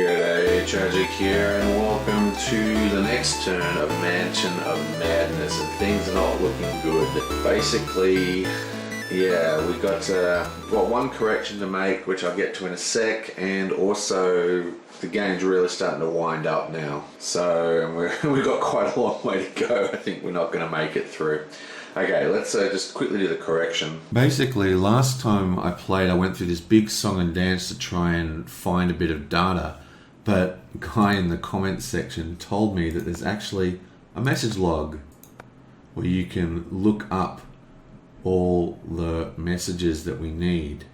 G'day, Tragic here, and welcome to the next turn of Mansion of Madness, and things are not looking good. Basically, yeah, we got one correction to make, which I'll get to in a sec, and also the game's really starting to wind up now. So we've got quite a long way to go. I think we're not going to make it through. Okay, let's just quickly do the correction. Basically, last time I played, I went through this big song and dance to try and find a bit of data, but a guy in the comments section told me that there's actually a message log where you can look up all the messages that we need.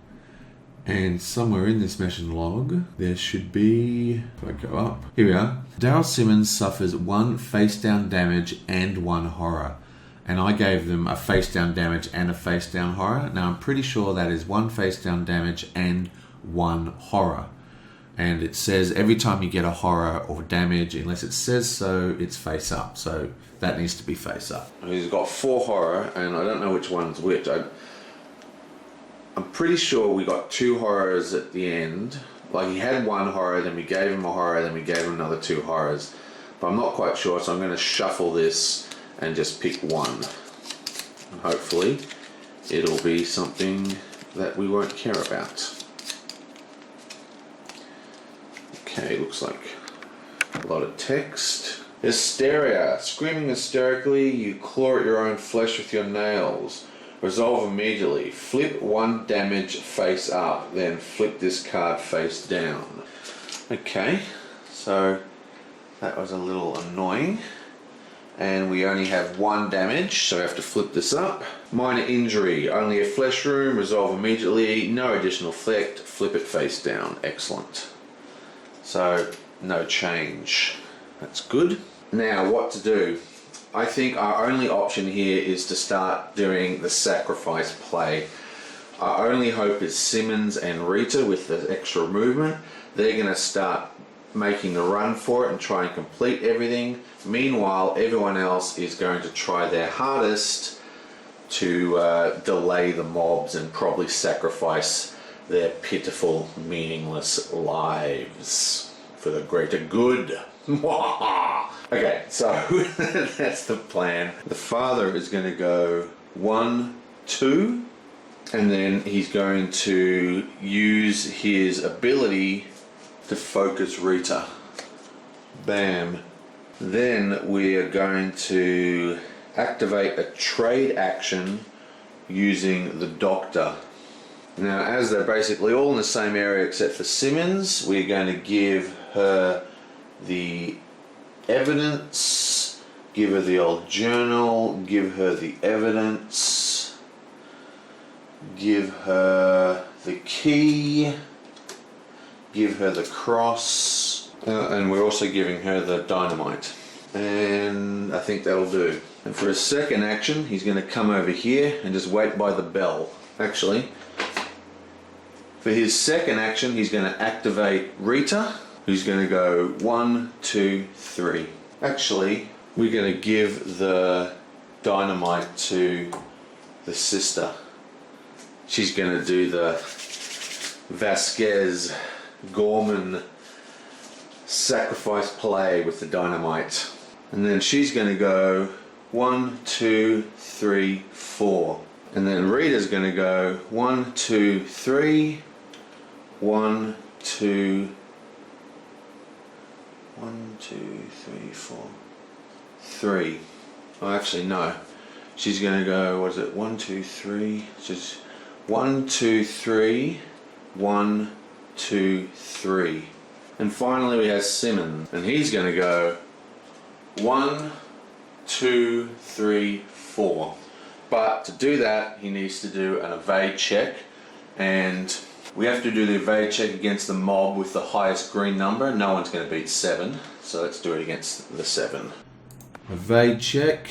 And somewhere in this message log, there should be, if I go up, here we are. Daryl Simmons suffers 1 face down damage and 1 horror. And I gave them a face down damage and a face down horror. Now I'm pretty sure that is 1 face down damage and 1 horror. And it says every time you get a horror or damage, unless it says so, it's face up. So that needs to be face up. He's got 4 horror, and I don't know which one's which. I'm pretty sure we got 2 horrors at the end. Like, he had 1 horror, then we gave him a horror, then we gave him another 2 horrors. But I'm not quite sure, so I'm going to shuffle this and just pick 1. And hopefully it'll be something that we won't care about. Okay, looks like a lot of text. Hysteria. Screaming hysterically, you claw at your own flesh with your nails. Resolve immediately. Flip 1 damage face up, then flip this card face down. Okay, so that was a little annoying. And we only have 1 damage, so we have to flip this up. Minor injury, only a flesh wound, resolve immediately, no additional effect, flip it face down. Excellent. So, no change. That's good. Now, what to do? I think our only option here is to start doing the sacrifice play. Our only hope is Simmons and Rita with the extra movement. They're going to start making the run for it and try and complete everything. Meanwhile, everyone else is going to try their hardest to delay the mobs and probably sacrifice their pitiful, meaningless lives for the greater good. Okay, so that's the plan. The father is going to go 1, 2, and then he's going to use his ability to focus Rita. Bam. Then we are going to activate a trade action using the doctor. Now, as they're basically all in the same area except for Simmons, we're going to give her the evidence, give her the old journal, give her the evidence, give her the key, give her the cross, and we're also giving her the dynamite. And I think that'll do. And for his second action, he's going to come over here and just wait by the bell. Actually, for his second action, he's going to activate Rita, who's going to go 1, 2, 3. Actually, we're going to give the dynamite to the sister. She's going to do the Vasquez Gorman sacrifice play with the dynamite. And then she's going to go 1, 2, 3, 4. And then Rita's going to go 1, 2, 3, 1, 2, 1, 2, 3, 4, 3. Oh, actually, no. She's going to go, what is it? 1, 2, 3. Just 1, 2, 3, 1, 2, 3. And finally we have Simmons, and he's going to go 1, 2, 3, 4. But to do that, he needs to do an evade check, and we have to do the evade check against the mob with the highest green number. No one's going to beat 7, so let's do it against the 7. Evade check.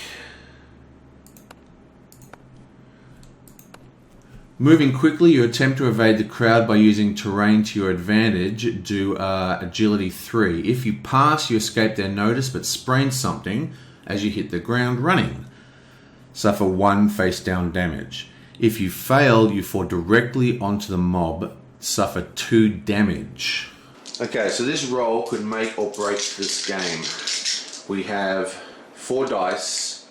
Moving quickly, you attempt to evade the crowd by using terrain to your advantage. Do agility 3. If you pass, you escape their notice but sprain something as you hit the ground running. Suffer 1 face down damage. If you fail, you fall directly onto the mob. Suffer 2 damage. Okay, so this roll could make or break this game. We have 4 dice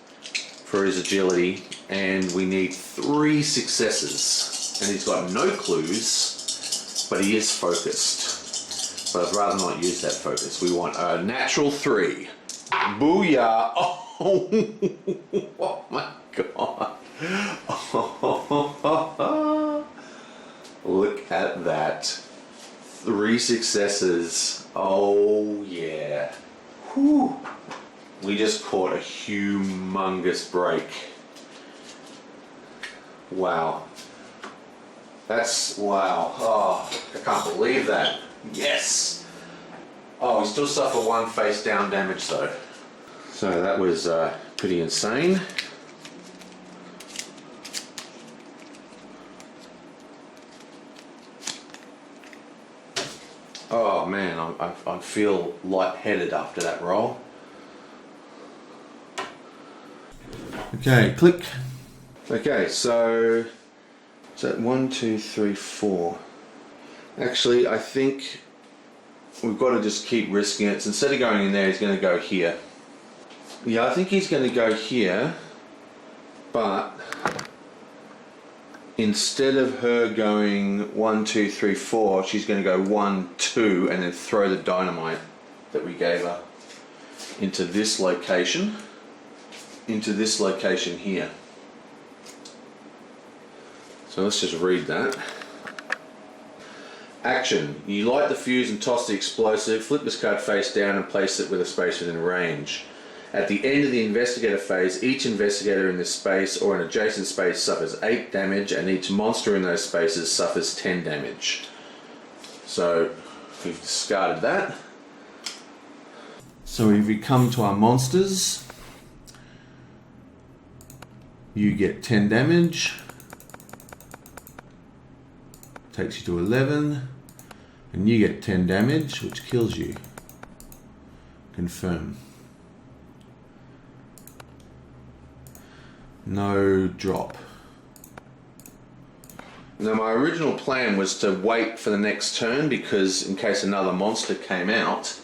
for his agility, and we need 3 successes. And he's got no clues, but he is focused. But I'd rather not use that focus. We want a natural 3. Booyah! Oh, oh my god! Look at that. 3 successes. Oh yeah. Whew. We just caught a humongous break. Wow. That's wow. Oh, I can't believe that. Yes. Oh, we still suffer 1 face down damage though. So that was pretty insane. Oh man, I feel lightheaded after that roll. Okay, click. Okay, so is that 1, 2, 3, 4? Actually, I think we've got to just keep risking it. So instead of going in there, he's going to go here. Yeah, I think he's going to go here, but instead of her going 1, 2, 3, 4, she's going to go 1, 2, and then throw the dynamite that we gave her into this location, here. So let's just read that. Action. You light the fuse and toss the explosive, flip this card face down and place it with a space within range. At the end of the investigator phase, each investigator in this space or an adjacent space suffers 8 damage, and each monster in those spaces suffers 10 damage. So we've discarded that. So if we come to our monsters, you get 10 damage, takes you to 11, and you get 10 damage, which kills you. Confirm. No drop. Now my original plan was to wait for the next turn, because in case another monster came out,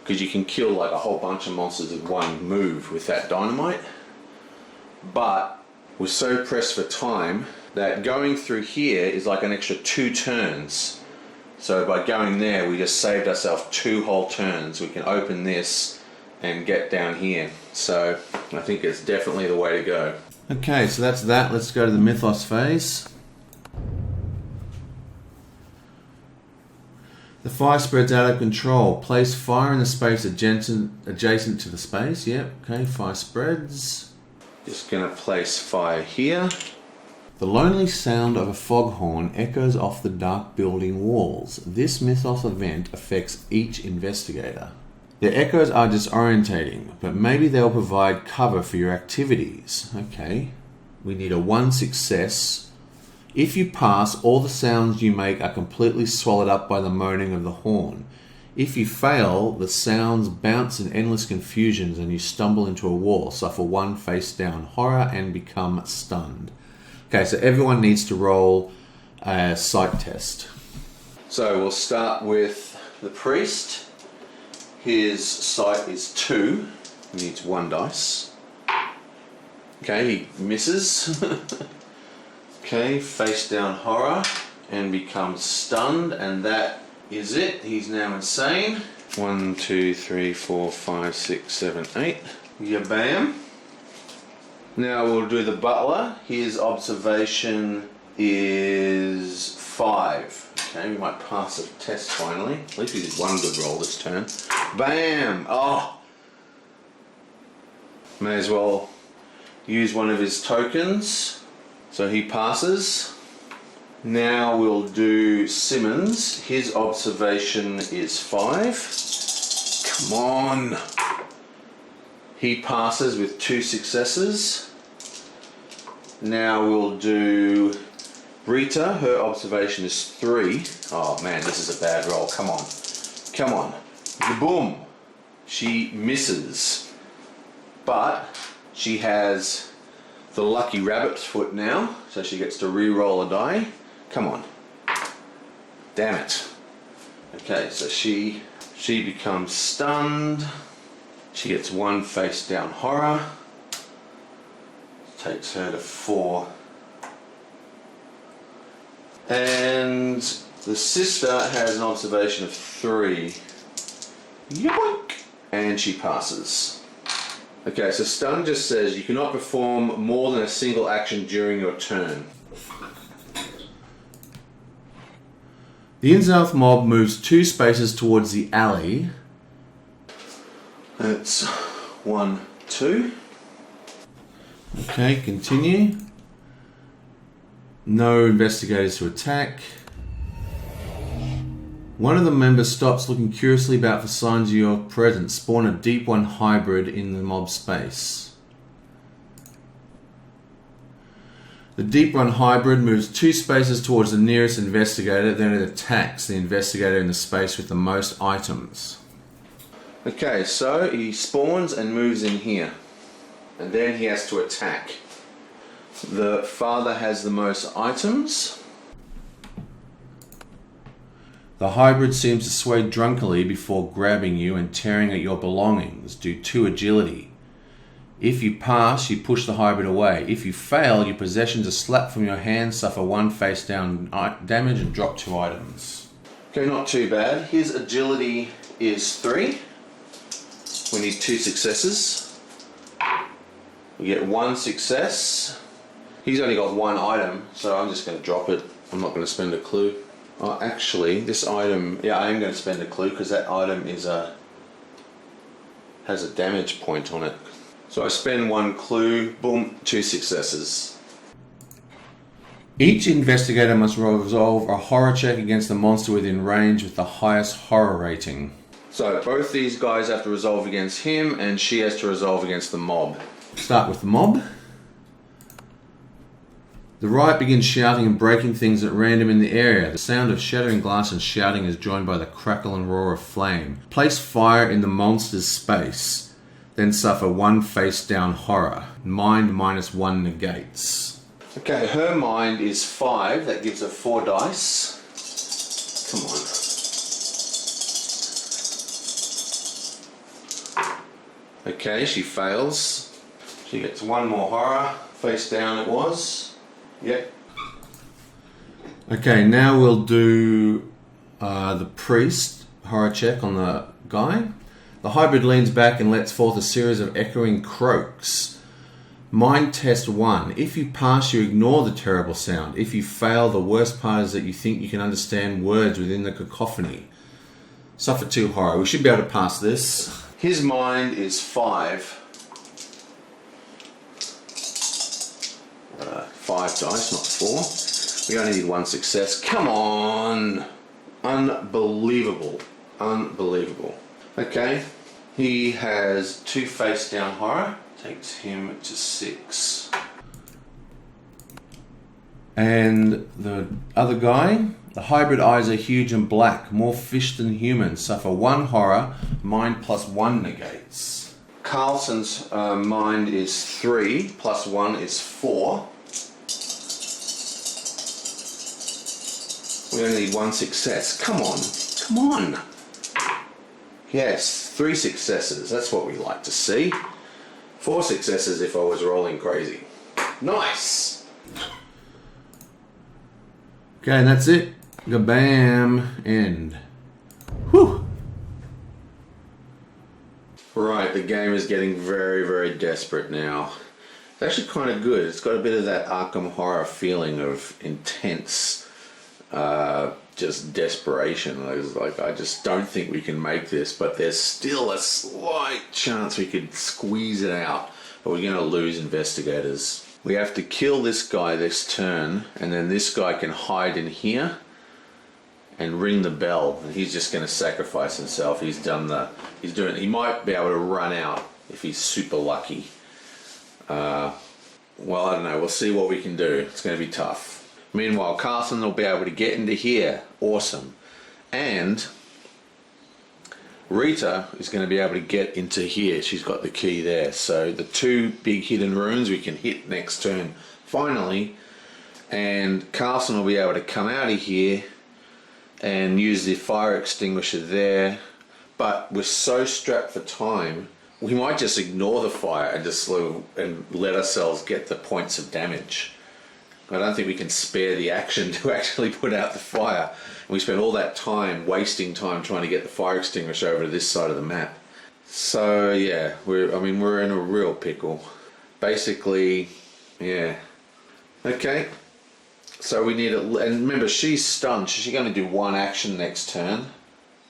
because you can kill like a whole bunch of monsters with 1 move with that dynamite. But we're so pressed for time that going through here is like an extra 2 turns. So by going there, we just saved ourselves 2 whole turns. We can open this and get down here. So I think it's definitely the way to go. Okay, so that's that. Let's go to the Mythos phase. The fire spreads out of control. Place fire in the space adjacent to the space. Yep, okay, fire spreads. Just gonna place fire here. The lonely sound of a foghorn echoes off the dark building walls. This Mythos event affects each investigator. The echoes are disorientating, but maybe they'll provide cover for your activities. Okay, we need a 1 success. If you pass, all the sounds you make are completely swallowed up by the moaning of the horn. If you fail, the sounds bounce in endless confusions and you stumble into a wall, suffer 1 face down horror, and become stunned. Okay, so everyone needs to roll a sight test. So we'll start with the priest. His sight is 2. He needs 1 dice. Okay, he misses. Okay, face down horror and becomes stunned, and that is it. He's now insane. 1, 2, 3, 4, 5, 6, 7, 8. Yeah, bam. Now we'll do the butler. His observation is 5. Okay, we might pass the test finally. At least we did 1 good roll this turn. Bam! Oh! May as well use one of his tokens. So he passes. Now we'll do Simmons. His observation is 5. Come on! He passes with 2 successes. Now we'll do Rita. Her observation is 3. Oh man, this is a bad roll. Come on. Come on. Boom! She misses. But she has the lucky rabbit's foot now, so she gets to re-roll a die. Come on. Damn it. Okay, so she becomes stunned. She gets 1 face down horror. Takes her to 4. And the sister has an observation of 3. Yoink! And she passes. Okay, so stun just says you cannot perform more than a single action during your turn. The Innsmouth mob moves 2 spaces towards the alley. That's 1, 2. Okay, continue. No investigators to attack. One of the members stops, looking curiously about for signs of your presence. Spawn a deep one hybrid in the mob space. The deep one hybrid moves 2 spaces towards the nearest investigator, then it attacks the investigator in the space with the most items. Okay, so he spawns and moves in here. And then he has to attack. The father has the most items. The hybrid seems to sway drunkenly before grabbing you and tearing at your belongings. Do 2 agility. If you pass, you push the hybrid away. If you fail, your possessions are slapped from your hand, suffer 1 face down damage and drop 2 items. Okay, not too bad. His agility is 3. We need 2 successes. We get 1 success. He's only got 1 item, so I'm just going to drop it. I'm not going to spend a clue. Oh, actually, this item, yeah, I am going to spend a clue because that item is has a damage point on it. So I spend 1 clue, boom, 2 successes. Each investigator must resolve a horror check against the monster within range with the highest horror rating. So both these guys have to resolve against him, and she has to resolve against the mob. Start with the mob. The riot begins shouting and breaking things at random in the area. The sound of shattering glass and shouting is joined by the crackle and roar of flame. Place fire in the monster's space. Then suffer 1 face down horror. Mind -1 negates. Okay, her mind is 5. That gives her 4 dice. Come on. Okay, she fails. She gets 1 more horror. Face down it was. Yep. Okay, now we'll do the priest horror check on the guy. The hybrid leans back and lets forth a series of echoing croaks. Mind test 1. If you pass, you ignore the terrible sound. If you fail, the worst part is that you think you can understand words within the cacophony. Suffer 2 horror. We should be able to pass this. His mind is 5. 5 dice, not 4. We only need 1 success. Come on! Unbelievable. Unbelievable. Okay, he has 2 face down horror, takes him to 6. And the other guy, the hybrid eyes are huge and black, more fish than human, suffer 1 horror, mind +1 negates. Carlson's mind is 3, +1 is 4. We only need 1 success. Come on, come on! Yes, 3 successes. That's what we like to see. 4 successes if I was rolling crazy. Nice! Okay, and that's it. Gabam. End. Whew. Right, the game is getting very, very desperate now. It's actually kind of good. It's got a bit of that Arkham Horror feeling of intense just desperation. I just don't think we can make this, but there's still a slight chance we could squeeze it out, but we're going to lose investigators. We have to kill this guy this turn, and then this guy can hide in here and ring the bell, and he's just going to sacrifice himself. He might be able to run out if he's super lucky. Well, I don't know. We'll see what we can do. It's going to be tough. Meanwhile, Carson will be able to get into here. Awesome. And Rita is going to be able to get into here. She's got the key there. So the 2 big hidden rooms we can hit next turn finally. And Carson will be able to come out of here and use the fire extinguisher there. But we're so strapped for time, we might just ignore the fire and just and let ourselves get the points of damage. I don't think we can spare the action to actually put out the fire. And we spent all that time wasting time trying to get the fire extinguisher over to this side of the map. So yeah, we're in a real pickle. Basically, yeah. Okay. So we need and remember, she's stunned, so she's going to do one action next turn.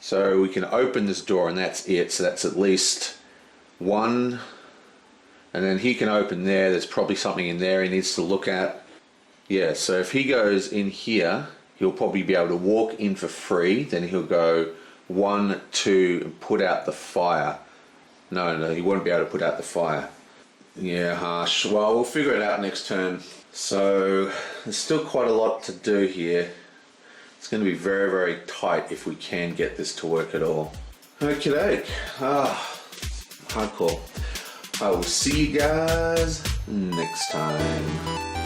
So we can open this door and that's it. So that's at least one. And then he can open there. There's probably something in there he needs to look at. Yeah, so if he goes in here, he'll probably be able to walk in for free. Then he'll go 1, 2, and put out the fire. No, he won't be able to put out the fire. Yeah, harsh. Well, we'll figure it out next turn. So there's still quite a lot to do here. It's going to be very, very tight if we can get this to work at all. Okie doke. Hardcore. I will see you guys next time.